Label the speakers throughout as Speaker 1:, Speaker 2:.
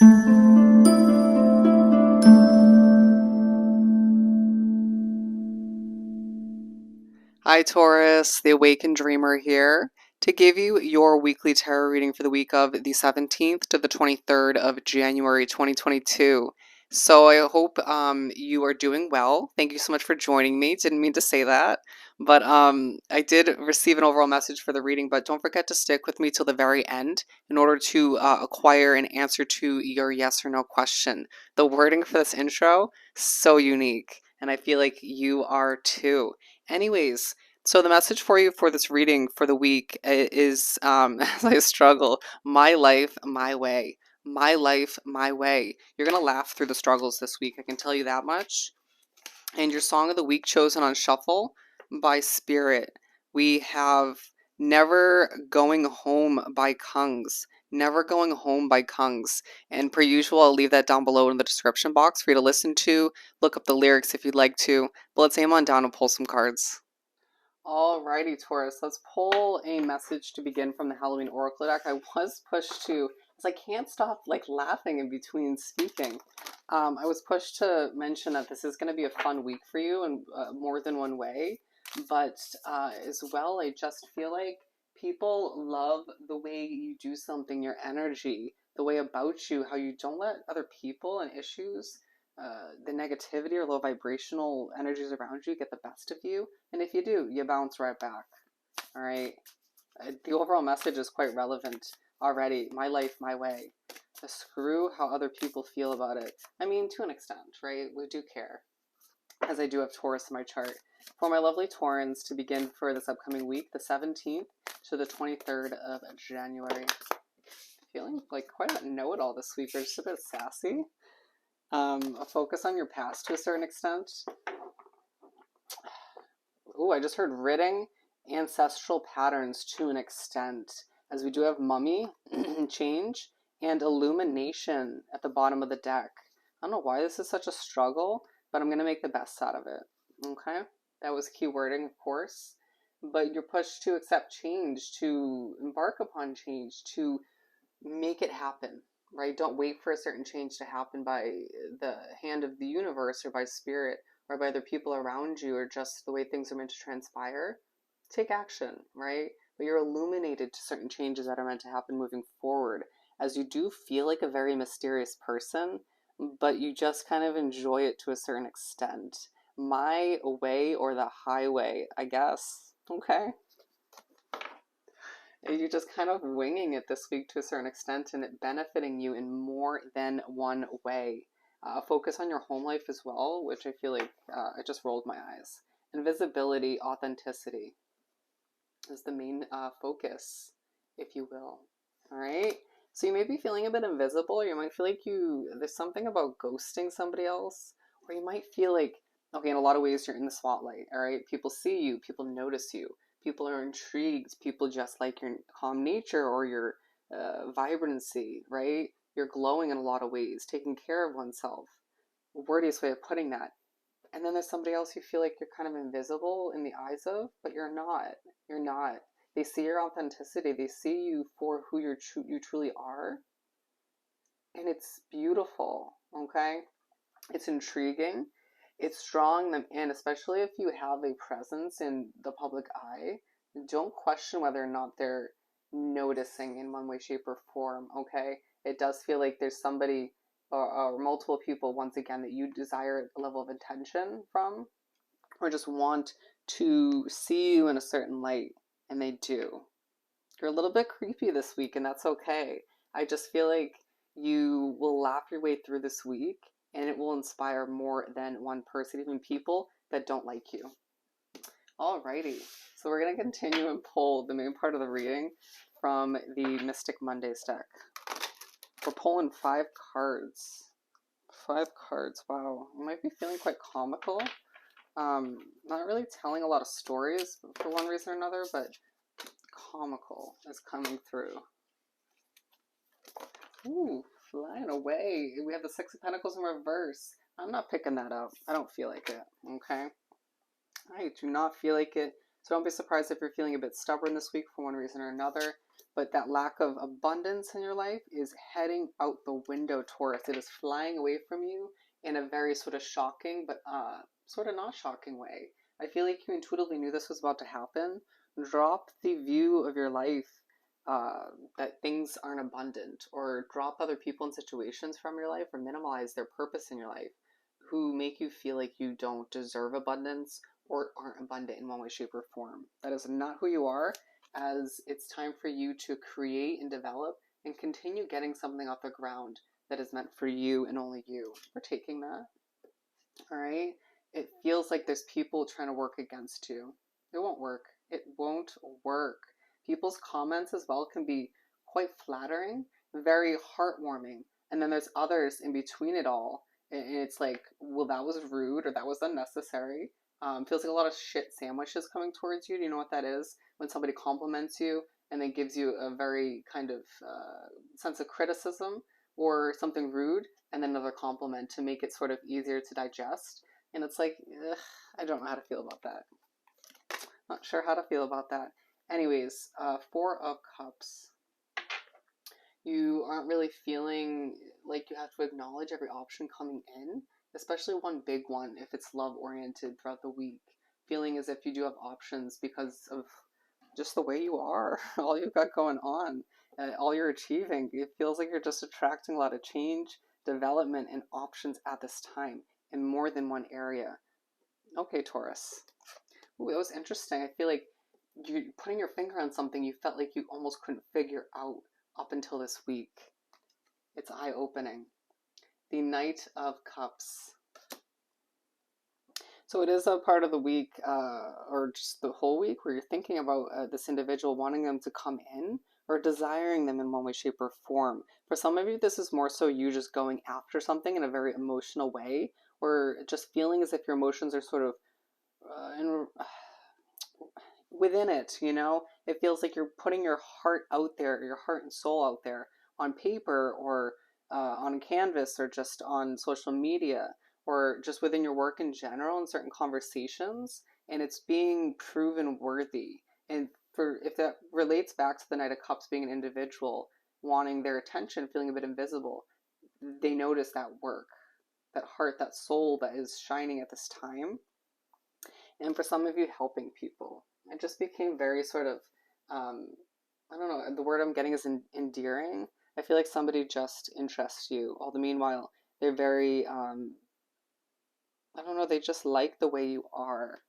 Speaker 1: Hi Taurus, the Awakened Dreamer here to give you your weekly tarot reading for the week of the 17th to the 23rd of January 2022. So I hope you are doing well. Thank you so much for joining me. Didn't mean to say that, but I did receive an overall message for the reading, but don't forget to stick with me till the very end in order to acquire an answer to your yes or no question. The wording for this intro, so unique, and I feel like you are too. Anyways, so the message for you for this reading for the week is, as I struggle, my life, my way. My life, my way. You're going to laugh through the struggles this week, I can tell you that much. And your song of the week chosen on shuffle by Spirit. We have Never Going Home by Kungs. Never Going Home by Kungs. And per usual, I'll leave that down below in the description box for you to listen to. Look up the lyrics if you'd like to. But let's aim on down and pull some cards. Alrighty, Taurus, let's pull a message to begin from the Halloween Oracle deck. I was pushed to, because I can't stop laughing in between speaking. I was pushed to mention that this is going to be a fun week for you in more than one way, but as well, I just feel like people love the way you do something, your energy, the way about you, how you don't let other people and issues, the negativity or low vibrational energies around you get the best of you. And if you do, you bounce right back. All right. The overall message is quite relevant already. My life, my way. Screw how other people feel about it. I mean, to an extent, right? We do care, as I do have Taurus in my chart. For my lovely Taurans to begin for this upcoming week, the 17th to the 23rd of January. Feeling like quite a know-it-all this week, or just a bit sassy. A focus on your past to a certain extent. Ooh, I just heard ridding ancestral patterns to an extent, as we do have mummy, change, and illumination at the bottom of the deck. I don't know why this is such a struggle, but I'm going to make the best out of it. Okay? That was key wording, of course. But you're pushed to accept change, to embark upon change, to make it happen. Right? Don't wait for a certain change to happen by the hand of the universe or by spirit or by other people around you or just the way things are meant to transpire. Take action, right? But you're illuminated to certain changes that are meant to happen moving forward, as you do feel like a very mysterious person, but you just kind of enjoy it to a certain extent. My way or the highway, I guess. Okay. You're just kind of winging it this week to a certain extent and it benefiting you in more than one way. Focus on your home life as well, which I feel like I just rolled my eyes. Invisibility, authenticity is the main focus, if you will. All right? So you may be feeling a bit invisible, or you might feel like there's something about ghosting somebody else, or you might feel like, okay, in a lot of ways you're in the spotlight, all right? People see you, people notice you. People are intrigued. People just like your calm nature or your vibrancy, right? You're glowing in a lot of ways, taking care of oneself. Wordiest way of putting that. And then there's somebody else you feel like you're kind of invisible in the eyes of, but you're not. You're not. They see your authenticity. They see you for who you truly are. And it's beautiful, okay? It's intriguing. It's strong, and especially if you have a presence in the public eye, don't question whether or not they're noticing in one way, shape, or form, okay? It does feel like there's somebody or multiple people, once again, that you desire a level of attention from, or just want to see you in a certain light, and they do. You're a little bit creepy this week, and that's okay. I just feel like you will laugh your way through this week, and it will inspire more than one person, even people that don't like you. Alrighty, so we're going to continue and pull the main part of the reading from the Mystic Mondays deck. We're pulling 5 cards. 5 cards, wow. I might be feeling quite comical. Not really telling a lot of stories for one reason or another, but comical is coming through. Ooh, flying away. We have the 6 of Pentacles in reverse. I'm not picking that up. I don't feel like it, okay? I do not feel like it. So don't be surprised if you're feeling a bit stubborn this week for one reason or another. but that lack of abundance in your life is heading out the window, Taurus. It is flying away from you in a very sort of shocking, but sort of not shocking way. I feel like you intuitively knew this was about to happen. Drop the view of your life that things aren't abundant, or drop other people and situations from your life, or minimize their purpose in your life who make you feel like you don't deserve abundance or aren't abundant in one way, shape, or form. That is not who you are, as it's time for you to create and develop and continue getting something off the ground that is meant for you and only you. We're taking that. All right? It feels like there's people trying to work against you. It won't work. It won't work. People's comments as well can be quite flattering, very heartwarming. And then there's others in between it all. And it's like, well, that was rude or that was unnecessary. Feels like a lot of shit sandwiches coming towards you. Do you know what that is? When somebody compliments you and then gives you a very kind of sense of criticism or something rude, and then another compliment to make it sort of easier to digest. And it's like, ugh, I don't know how to feel about that. Not sure how to feel about that. Anyways, Four of Cups. You aren't really feeling like you have to acknowledge every option coming in, especially one big one if it's love oriented throughout the week. Feeling as if you do have options because of just the way you are, all you've got going on, all you're achieving. It feels like you're just attracting a lot of change, development, and options at this time in more than one area. Okay, Taurus. Ooh, that was interesting. I feel like you're putting your finger on something you felt like you almost couldn't figure out up until this week. It's eye-opening. The Knight of Cups. So it is a part of the week, or just the whole week, where you're thinking about this individual, wanting them to come in, or desiring them in one way, shape, or form. For some of you, this is more so you just going after something in a very emotional way, or just feeling as if your emotions are sort of within it, you know? It feels like you're putting your heart out there, your heart and soul out there on paper, or on canvas, or just on social media, or just within your work in general in certain conversations, and it's being proven worthy. And for if that relates back to the Knight of Cups being an individual wanting their attention, feeling a bit invisible, they notice that work, that heart, that soul that is shining at this time. And for some of you, helping people. It just became very sort of, I don't know, the word I'm getting is endearing. I feel like somebody just interests you. All the meanwhile, they're very, I don't know, they just like the way you are.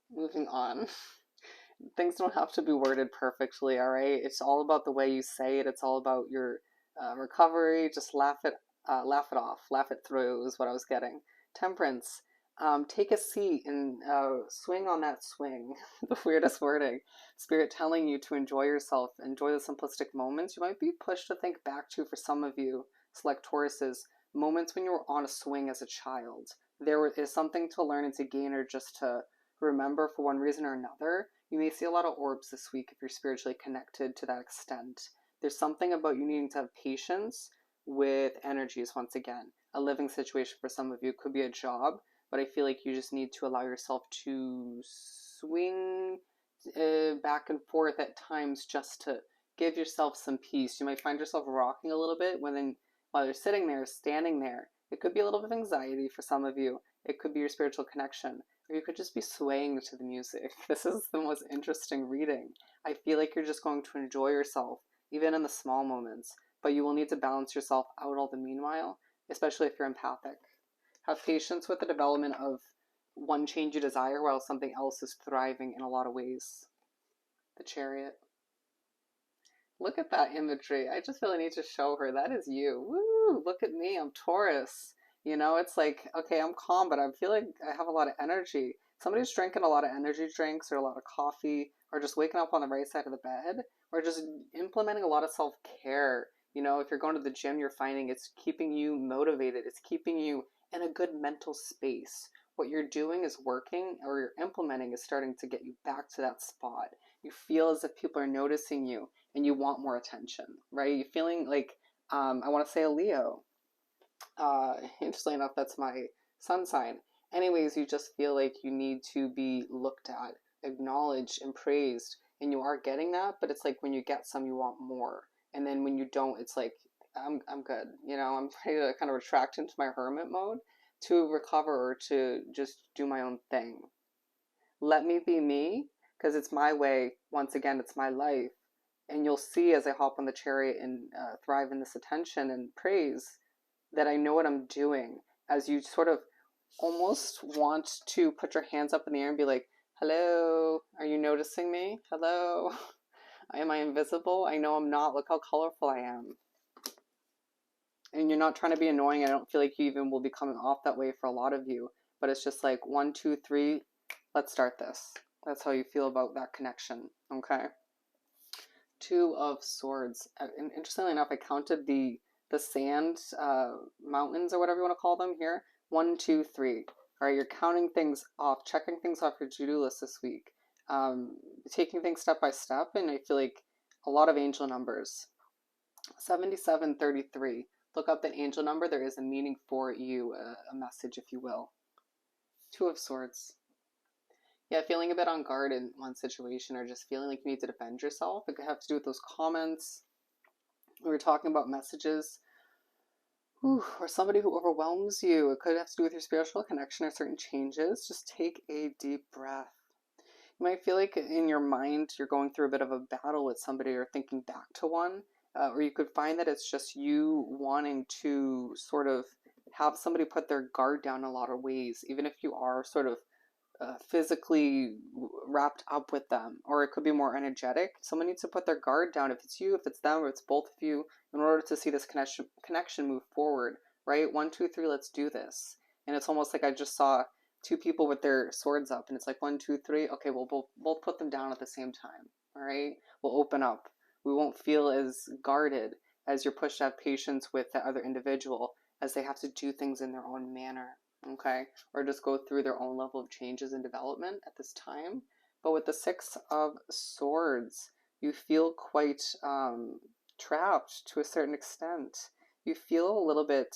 Speaker 1: Moving on. Things don't have to be worded perfectly, all right? It's all about the way you say it. It's all about your recovery. Just laugh it off. Laugh it through is what I was getting. Temperance. Take a seat and swing on that swing. The weirdest wording. Spirit telling you to enjoy yourself, enjoy the simplistic moments. You might be pushed to think back to, for some of you, select Tauruses, moments when you were on a swing as a child. There is something to learn and to gain, or just to remember for one reason or another. You may see a lot of orbs this week if you're spiritually connected to that extent. There's something about you needing to have patience with energies once again. A living situation for some of you could be a job, but I feel like you just need to allow yourself to swing back and forth at times, just to give yourself some peace. You might find yourself rocking a little bit while you're sitting there, standing there. It could be a little bit of anxiety for some of you. It could be your spiritual connection, or you could just be swaying to the music. This is the most interesting reading. I feel like you're just going to enjoy yourself, even in the small moments, but you will need to balance yourself out all the meanwhile, especially if you're empathic. Have patience with the development of one change you desire while something else is thriving in a lot of ways. The Chariot. Look at that imagery. I just really need to show her. That is you. Woo! Look at me. I'm Taurus. You know, it's like, okay, I'm calm, but I feel like I have a lot of energy. Somebody's drinking a lot of energy drinks, or a lot of coffee, or just waking up on the right side of the bed, or just implementing a lot of self-care. You know, if you're going to the gym, you're finding it's keeping you motivated. It's keeping you in a good mental space. What you're doing is working, or you're implementing is starting to get you back to that spot. You feel as if people are noticing you and you want more attention, right? You're feeling like, I want to say a Leo. Interestingly enough, that's my sun sign. Anyways, you just feel like you need to be looked at, acknowledged, and praised. and you are getting that, but it's like when you get some, you want more. And then when you don't, it's like, I'm good. You know, I'm ready to kind of retract into my hermit mode to recover or to just do my own thing. Let me be me because it's my way. Once again, it's my life. And you'll see as I hop on the chariot and thrive in this attention and praise that I know what I'm doing. As you sort of almost want to put your hands up in the air and be like, hello, are you noticing me? Hello, am I invisible? I know I'm not. Look how colorful I am. And you're not trying to be annoying. I don't feel like you even will be coming off that way for a lot of you. But it's just like 1, 2, 3, let's start this. That's how you feel about that connection, okay? 2 of Swords. And interestingly enough, I counted the sand mountains or whatever you want to call them here. 1, 2, 3. All right, you're counting things off, checking things off your to-do list this week, taking things step by step, and I feel like a lot of angel numbers. 7733. Look up that angel number. There is a meaning for you, a message, if you will. 2 of Swords. Yeah, feeling a bit on guard in one situation or just feeling like you need to defend yourself. It could have to do with those comments. We were talking about messages. Or somebody who overwhelms you. It could have to do with your spiritual connection or certain changes. Just take a deep breath. You might feel like in your mind you're going through a bit of a battle with somebody or thinking back to one. Or you could find that it's just you wanting to sort of have somebody put their guard down in a lot of ways, even if you are sort of physically wrapped up with them, or it could be more energetic. Someone needs to put their guard down. If it's you, if it's them, or it's both of you, in order to see this connection move forward, right? 1, 2, 3, let's do this. And it's almost like I just saw 2 people with their swords up, and it's like 1, 2, 3. Okay, we'll both put them down at the same time. All right, we'll open up. We won't feel as guarded as you're pushed to have patience with the other individual as they have to do things in their own manner. Okay, or just go through their own level of changes and development at this time. But with the 6 of Swords, you feel quite trapped to a certain extent. You feel a little bit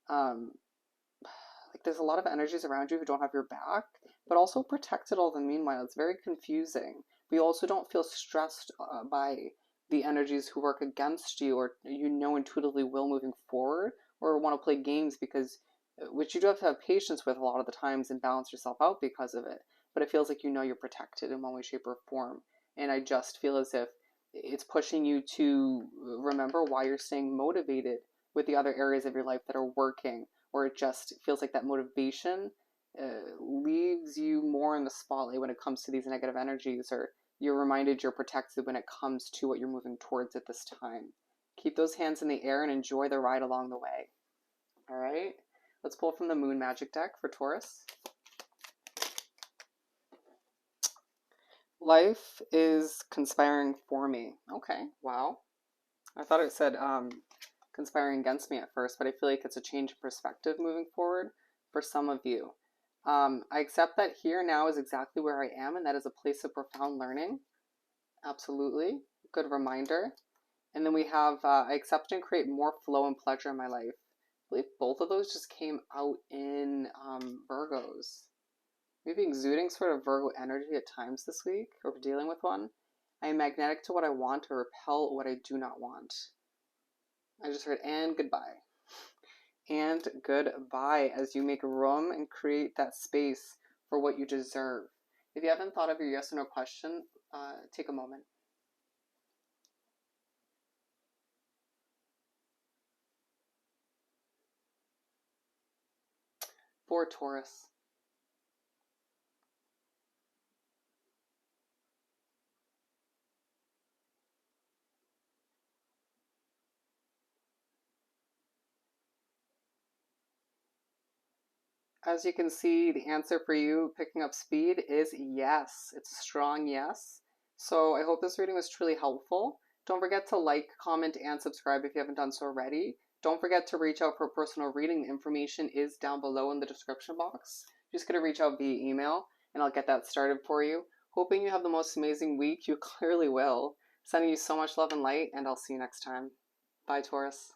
Speaker 1: like there's a lot of energies around you who don't have your back, but also protected all the meanwhile. It's very confusing. But you also don't feel stressed by the energies who work against you or you know intuitively will moving forward or want to play games because which you do have to have patience with a lot of the times and balance yourself out because of it. But it feels like you know you're protected in one way, shape, or form. And I just feel as if it's pushing you to remember why you're staying motivated with the other areas of your life that are working, or it just feels like that motivation leaves you more in the spotlight when it comes to these negative energies, or you're reminded you're protected when it comes to what you're moving towards at this time. Keep those hands in the air and enjoy the ride along the way. All right? Let's pull from the Moon Magic deck for Taurus. Life is conspiring for me. Okay, wow. I thought it said conspiring against me at first, but I feel like it's a change in perspective moving forward for some of you. I accept that here now is exactly where I am, and that is a place of profound learning. Absolutely. Good reminder. And then we have I accept and create more flow and pleasure in my life. I believe both of those just came out in Virgos. Maybe exuding sort of Virgo energy at times this week, or dealing with one. I am magnetic to what I want or repel what I do not want. I just heard and goodbye. And goodbye as you make room and create that space for what you deserve. If you haven't thought of your yes or no question, take a moment. For Taurus. As you can see, the answer for you picking up speed is yes. It's a strong yes. So I hope this reading was truly helpful. Don't forget to like, comment, and subscribe if you haven't done so already. Don't forget to reach out for a personal reading. The information is down below in the description box. Just gonna reach out via email and I'll get that started for you. Hoping you have the most amazing week. You clearly will. Sending you so much love and light, and I'll see you next time. Bye, Taurus.